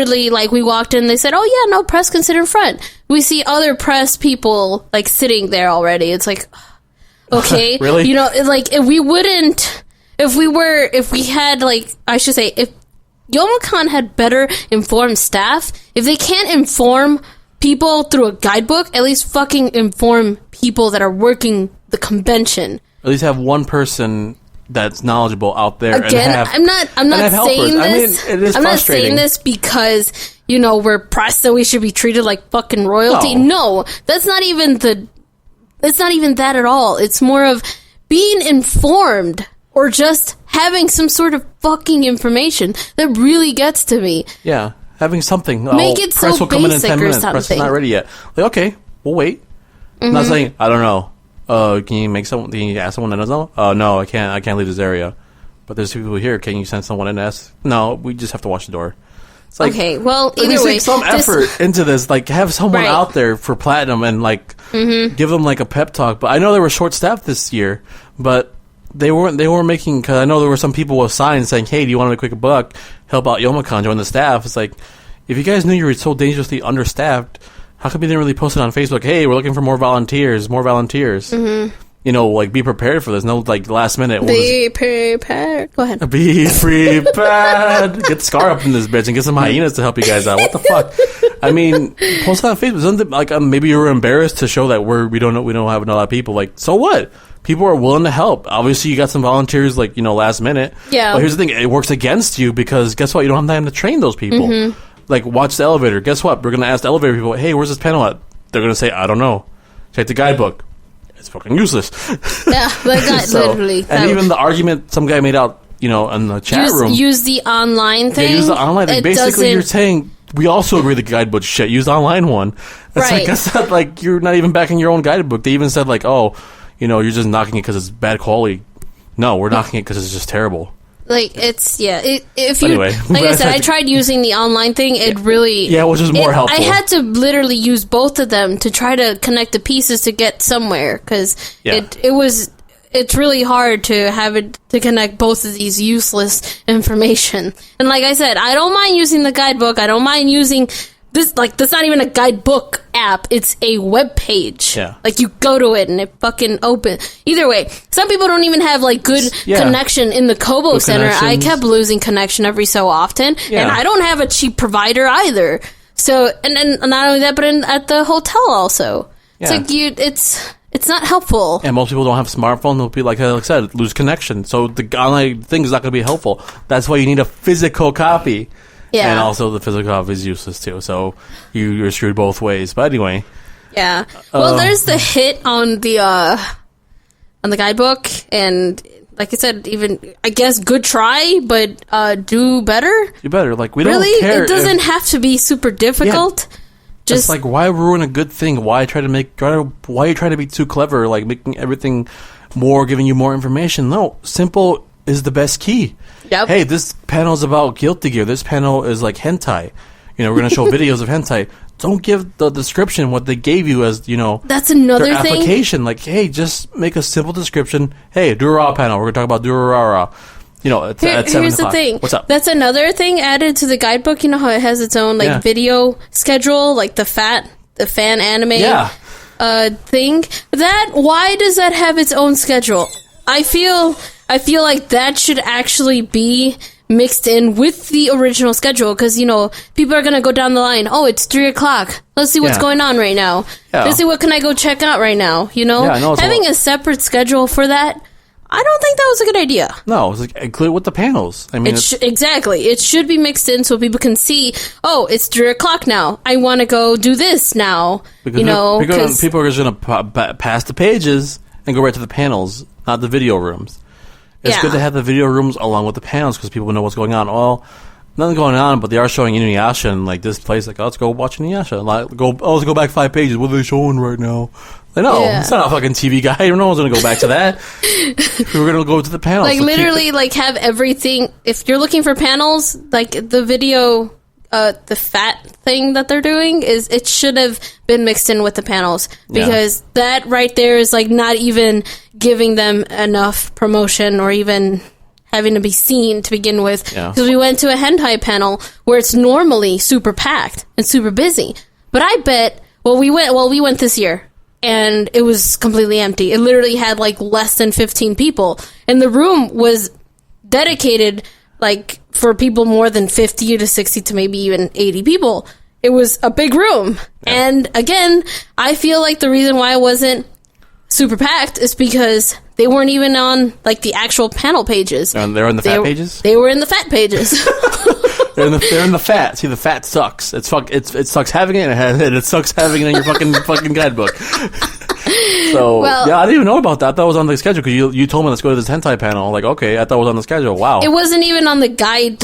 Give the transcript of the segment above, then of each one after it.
literally, like, we walked in, they said, oh, yeah, no, press can sit in front. We see other press people, like, sitting there already. It's like, okay. Really? You know, like, if Youmacon had better informed staff, if they can't inform people through a guidebook, at least fucking inform people that are working the convention. At least have one person that's knowledgeable out there. Again, I'm not saying this. I mean, it is I'm not frustrating. saying this because, you know, we're pressed that we should be treated like fucking royalty. No, that's not even that at all. It's more of being informed or just having some sort of fucking information that really gets to me. Yeah, having something. Make it press so will come in basic 10 or minutes. something. Press is not ready yet. Like, okay, we'll wait. I'm not saying, I don't know. Can you ask someone that doesn't know? No, I can't leave this area. But there's people here. Can you send someone in and ask? No, we just have to watch the door. It's like, okay, well, either way, way, take some effort into this. Like, have someone out there for Platinum and like give them like a pep talk. But I know they were short staffed this year, but they weren't making, because I know there were some people with signs saying, "Hey, do you want to make a quick buck? Help out Youmacon, join the staff." It's like, if you guys knew you were so dangerously understaffed, how come you didn't really post it on Facebook? Hey, we're looking for more volunteers. You know, like, be prepared for this. No, like, last minute. Be prepared. Go ahead. Be prepared. Get Scar up in this bitch and get some hyenas to help you guys out. What the fuck? I mean, post it on Facebook. Something like, maybe you were embarrassed to show that we don't have a lot of people. Like, so what? People are willing to help. Obviously, you got some volunteers, like, you know, last minute. Yeah. But here's the thing. It works against you because guess what? You don't have time to train those people. Like, watch the elevator. Guess what? We're going to ask the elevator people, hey, where's this panel at? They're going to say, I don't know. Check the guidebook. It's fucking useless. Yeah, like that, literally. And even the argument some guy made out, you know, in the chat room. Use the online thing. Yeah, use the online thing. Basically, you're saying, we also agree the guidebook shit. Use the online one. It's like, that's not, like, you're not even backing your own guidebook. They even said, like, oh, you know, you're just knocking it because it's bad quality. No, we're knocking it because it's just terrible. Like, it's, if you, anyway, like I said, I tried using the online thing, it really... Yeah, which is more helpful. I had to literally use both of them to try to connect the pieces to get somewhere, because it's really hard to have it, to connect both of these useless information. And like I said, I don't mind using the guidebook, I don't mind using... This, like, that's not even a guidebook app. It's a web page. Yeah. Like, you go to it and it fucking opens. Either way, some people don't even have, like, good connection in the Kobo Center. I kept losing connection every so often. Yeah. And I don't have a cheap provider either. So, and not only that, but at the hotel also. Yeah. It's like, it's not helpful. And most people don't have a smartphone. They'll be, like I said, lose connection. So the online thing is not going to be helpful. That's why you need a physical copy. Yeah. And also the physical copy is useless too, so you're screwed both ways. But anyway. Yeah. Well, there's the hit on the guidebook, and like I said, even, I guess, good try, but do better. Do better. Like, we really? Don't care. It doesn't have to be super difficult. Yeah. Just like, why ruin a good thing? Why try to be too clever, like making everything more, giving you more information? No, simple is the best key. Yep. Hey, this panel is about Guilty Gear. This panel is like hentai. You know, we're going to show videos of hentai. Don't give the description what they gave you as, you know, that's another their thing. Application. Like, hey, just make a simple description. Hey, Durara panel. We're going to talk about Durara. You know, at 7 o'clock. Here's the thing. What's up? That's another thing added to the guidebook. You know how it has its own, like, video schedule, like the fan anime thing? Why does that have its own schedule? I feel like that should actually be mixed in with the original schedule, because, you know, people are going to go down the line. Oh, it's 3 o'clock. Let's see what's going on right now. Yeah. Let's see what can I go check out right now, you know? Having a separate schedule for that, I don't think that was a good idea. No, it's like, include it with the panels. I mean, exactly. It should be mixed in so people can see, oh, it's 3 o'clock now. I want to go do this now. Because people are just going to pass the pages and go right to the panels, not the video rooms. It's good to have the video rooms along with the panels because people know what's going on. Well, nothing going on, but they are showing Inuyasha and, like, this place. Like, let's go watch Inuyasha. Like, let's go back 5 pages. What are they showing right now? Like, no, it's not a fucking TV guy. No one's going to go back to that. We're going to go to the panels. Like, literally, like, have everything. If you're looking for panels, like, the video, the fat thing that they're doing, it should have been mixed in with the panels. Because that right there is, like, not even giving them enough promotion or even having to be seen to begin with. Because we went to a hentai panel where it's normally super packed and super busy. But I bet, we went this year, and it was completely empty. It literally had, like, less than 15 people. And the room was dedicated, like, for people more than 50 to 60 to maybe even 80 people. It was a big room. Yeah. And, again, I feel like the reason why it wasn't super packed is because they weren't even on, like, the actual panel pages. They're in the fat pages? They were in the fat pages. They're in the fat. See, the fat sucks. It sucks having it, and it sucks having it in your fucking guidebook. So, I didn't even know about that. I thought it was on the schedule, because you told me let's go to this hentai panel. Like, okay, I thought it was on the schedule. Wow. It wasn't even on the guide,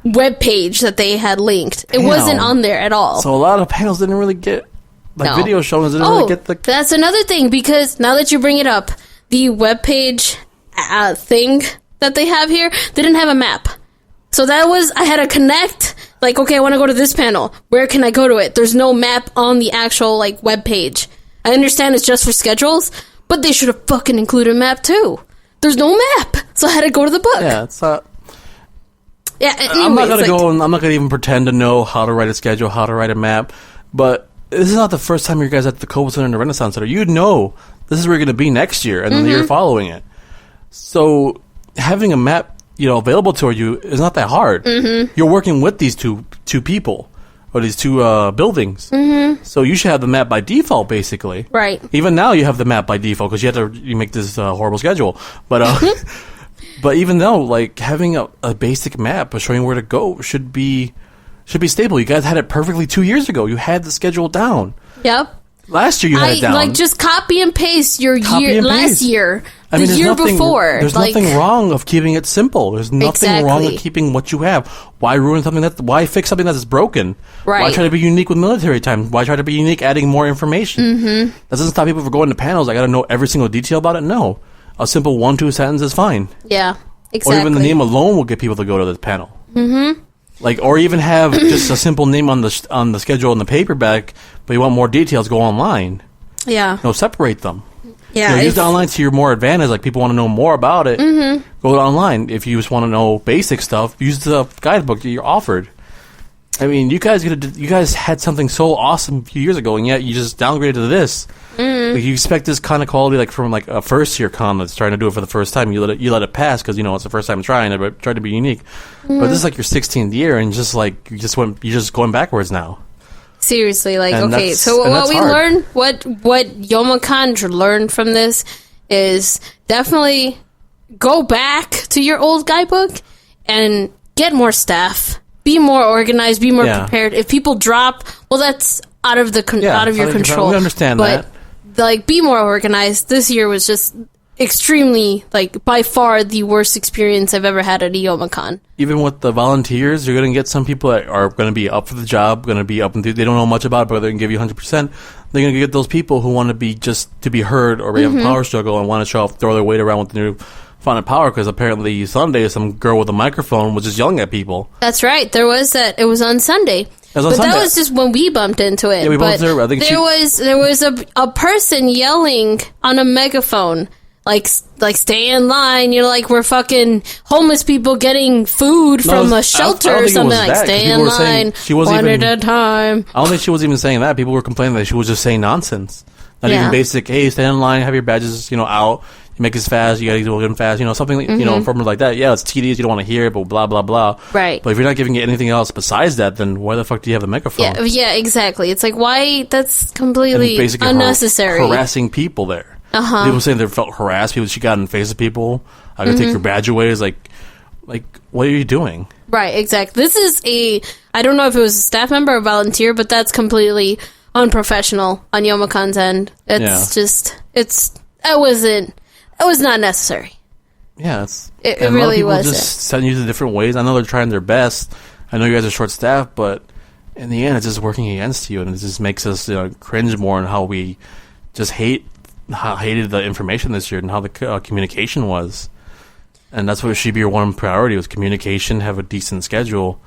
web page that they had linked. It wasn't on there at all. So a lot of panels didn't really get, video showings didn't really get the... That's another thing, because now that you bring it up, the web page thing that they have here didn't have a map. So I had to connect, like, okay, I want to go to this panel. Where can I go to it? There's no map on the actual, like, web page. I understand it's just for schedules, but they should have fucking included a map, too. There's no map, so I had to go to the book. Yeah, it's not... Yeah, anyways, I'm not going to go, and I'm not going to even pretend to know how to write a schedule, how to write a map, but this is not the first time you guys at the Kobo Center and the Renaissance Center. You know this is where you're going to be next year, and then the year following it. So, having a map, available to you is not that hard. Mm-hmm. You're working with these two people, or these two buildings. Mm-hmm. So you should have the map by default, basically. Right. Even now, you have the map by default, because you make this horrible schedule. But but even though, like, having a basic map of showing where to go should be stable. You guys had it perfectly 2 years ago. You had the schedule down. Yep. Last year you had it down. Like, just copy and paste last year. The year before. There's nothing wrong of keeping it simple. There's nothing wrong with keeping what you have. Why ruin something why fix something that's broken? Right. Why try to be unique with military time? Why try to be unique adding more information? Mm-hmm. That doesn't stop people from going to panels. I got to know every single detail about it. No. A simple 1-2 sentence is fine. Yeah, exactly. Or even the name alone will get people to go to the panel. Mm-hmm. Like, or even have just a simple name on the schedule in the paperback, but you want more details, go online. Yeah. Separate them. Yeah. Use the online to your more advantage. Like, people want to know more about it. Mm-hmm. Go online. If you just want to know basic stuff, use the guidebook that you're offered. I mean, you guys had something so awesome a few years ago, and yet you just downgraded to this. Mm-hmm. Like, you expect this kind of quality, like, from, like, a first-year con that's trying to do it for the first time. You let it pass because, it's the first time trying it, but try to be unique. Mm-hmm. But this is, like, your 16th year, and just, like, you're just going backwards now. Seriously, like, okay, so what we learned, what Youmacon learned from this is definitely go back to your old guidebook and get more staff. Be more organized, be more prepared. If people drop, well, that's out of your control. We understand that. But, like, be more organized. This year was just extremely, like, by far the worst experience I've ever had at a Youmacon. Even with the volunteers, you're going to get some people that are going to be up for the job, going to be up and they don't know much about it, but they're going to give you 100%. They're going to get those people who want to be just to be heard or have a power struggle and want to show off, throw their weight around with the new found power, because apparently Sunday some girl with a microphone was just yelling at people. That's right. There was that. It was on Sunday. That was just when we bumped into it. Yeah, we bumped into her. I think there was a person yelling on a megaphone, like stay in line. You're like, we're fucking homeless people getting food from a shelter or something. Like, stay in line, one at a time. I don't think she was even saying that. People were complaining that she was just saying nonsense. Not even basic. Hey, stay in line, have your badges, out. You make this fast, you gotta do it fast, something, informative like that. Yeah, it's tedious, you don't want to hear it, but blah, blah, blah. Right. But if you're not giving it anything else besides that, then why the fuck do you have the megaphone? Yeah, exactly. It's like, why? That's completely unnecessary. Harassing people there. Uh-huh. People saying they felt harassed. She got in the face of people. I gotta take your badge away. It's like, what are you doing? Right, exactly. This is I don't know if it was a staff member or volunteer, but that's completely unprofessional on Youmacon's end. It was not necessary. Yeah, it really wasn't. Just send you to different ways. I know they're trying their best. I know you guys are short staffed, but in the end, it's just working against you, and it just makes us cringe more on how we just hated the information this year and how the communication was. And that's what should be your one priority: was communication, have a decent schedule.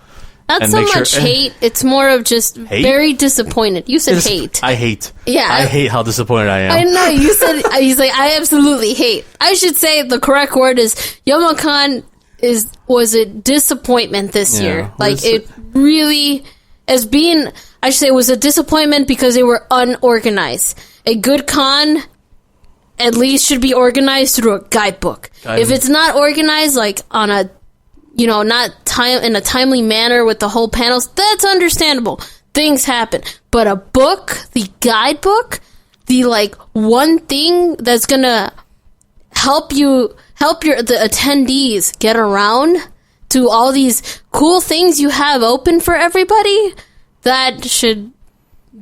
Not so much hate. It's more of just very disappointed. You said hate. I hate. Yeah. I hate how disappointed I am. I know. You said, he's like, I absolutely hate. I should say the correct word is Youmacon was a disappointment this year. Like, it really, I should say it was a disappointment because they were unorganized. A good con at least should be organized through a guidebook. If it's not organized, like on a, not in a timely manner with the whole panels, that's understandable. Things happen. But a book, the guidebook, the like one thing that's gonna help the attendees get around to all these cool things you have open for everybody, that should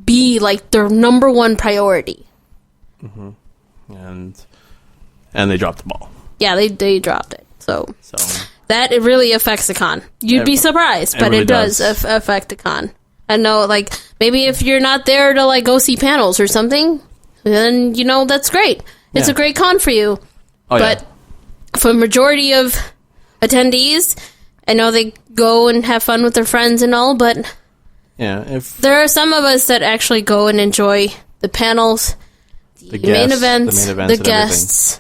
be like their number one priority. Mm-hmm. And they dropped the ball. Yeah, they dropped it. So that it really affects the con. You'd be surprised, but it does affect the con. I know, like, maybe if you're not there to like go see panels or something, then that's great. It's a great con for you. But for majority of attendees, I know they go and have fun with their friends and all, but there are some of us that actually go and enjoy the panels, the main events, the guests,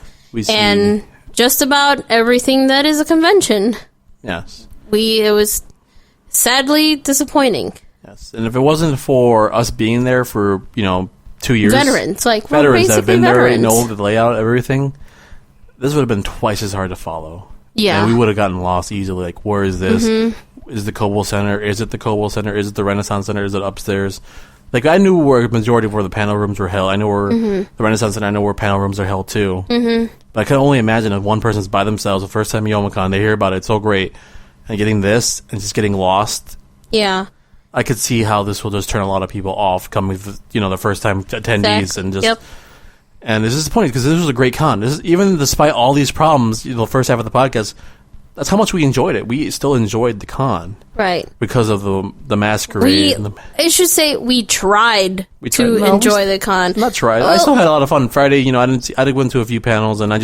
and just about everything that is a convention. Yes. It was sadly disappointing. Yes, and if it wasn't for us being there for 2 years, veterans that have been there and know the layout of everything, this would have been twice as hard to follow. Yeah, and we would have gotten lost easily. Like, where is this? Mm-hmm. Is the Kobo Center? Is it the Kobo Center? Is it the Renaissance Center? Is it upstairs? Like, I knew where the majority of where the panel rooms were held. I know where the Renaissance Center. I know where panel rooms are held too. Mm-hmm. But I can only imagine if one person's by themselves, the first time Youmacon, they hear about it, it's so great, and getting this and just getting lost. Yeah. I could see how this will just turn a lot of people off coming, the first time attendees and just. And this is disappointing because this was a great con. Even despite all these problems, the first half of the podcast, that's how much we enjoyed it. We still enjoyed the con, right? Because of the masquerade. I should say we tried to enjoy the con. Not tried. I still had a lot of fun. Friday, I went to a few panels, and I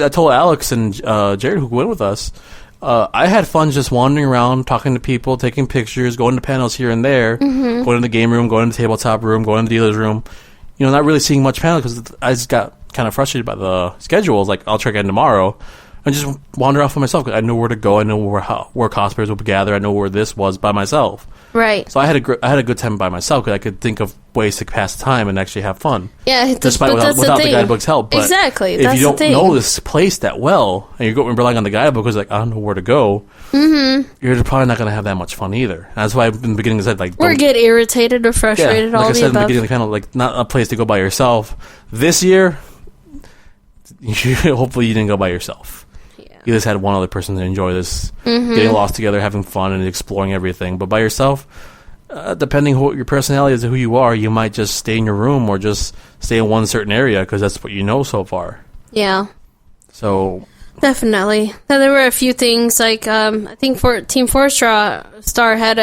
told Alex and Jared, who went with us. I had fun just wandering around, talking to people, taking pictures, going to panels here and there, going to the game room, going to the tabletop room, going to the dealer's room. Not really seeing much panel because I just got kind of frustrated by the schedules. Like, I'll try again tomorrow, and just wander off by myself. Cause I know where to go. I know where cosplayers will gather. I know where this was by myself. Right. So I had a good time by myself because I could think of ways to pass time and actually have fun. Yeah, despite without the guidebook's help. But exactly. If you don't know this place that well and you're relying on the guidebook, because like, I don't know where to go, you're probably not going to have that much fun either. And that's why in the beginning I said, like, or get irritated or frustrated. Like all I said the in the above. beginning, kind of like not a place to go by yourself. This year, hopefully you didn't go by yourself. You just had one other person to enjoy this, getting lost together, having fun, and exploring everything. But by yourself, depending on what your personality is and who you are, you might just stay in your room or just stay in one certain area because that's what you know so far. Yeah. So definitely. Now, there were a few things like I think for Team 4-Star had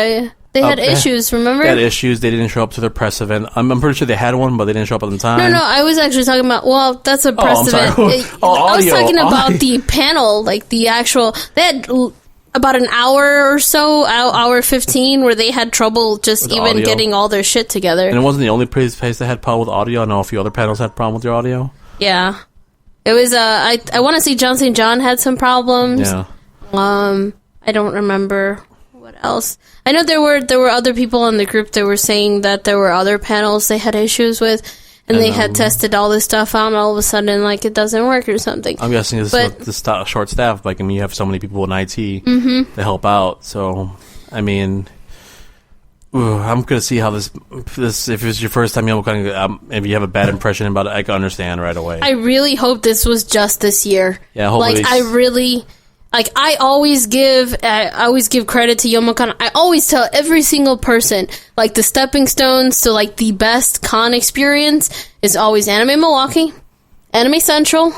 issues. Remember? They had issues. They didn't show up to their press event. I'm pretty sure they had one, but they didn't show up on time. No. I was actually talking about. Well, that's a press event. I was talking about the panel, like the actual. They had about an hour or so, hour 15, where they had trouble just even getting all their shit together. And it wasn't the only place that had problem with audio. I know a few other panels had problem with their audio. Yeah, it was. I want to see John St. John had some problems. Yeah. I don't remember what else. I know there were other people in the group that were saying that there were other panels they had issues with, and they had tested all this stuff out, and all of a sudden, like, it doesn't work or something. I'm guessing this short staff. Like, I mean, you have so many people in IT to help out. So, I mean, I'm going to see how this if it's your first time, if you have a bad impression about it, I can understand right away. I really hope this was just this year. Yeah, hopefully. I always give credit to Youmacon. I always tell every single person, like, the stepping stones to, like, the best con experience is always Anime Milwaukee, Anime Central,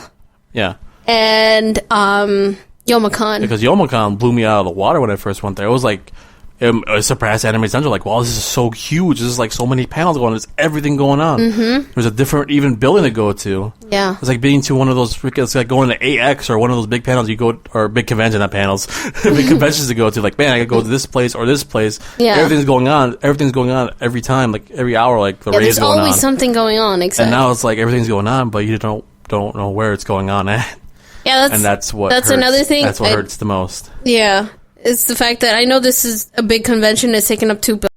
and Youmacon. Because Youmacon blew me out of the water when I first went there. It was like, it surpassed Anime Central. Like, wow, this is so huge. There's like so many panels going on. There's everything going on. There's a different even building to go to. Yeah, it's like being to one of those. It's like going to AX or one of those big panels you go, or big convention, not panels, big conventions to go to. Like, man, I could go to this place or this place. Yeah, everything's going on. Everything's going on every time. Like every hour, like the race going on. There's always something going on. Exactly. And now it's like everything's going on, but you don't know where it's going on at. Yeah, that's hurts. Another thing. That's what hurts the most. Yeah, it's the fact that I know this is a big convention. It's taking up $2 billion.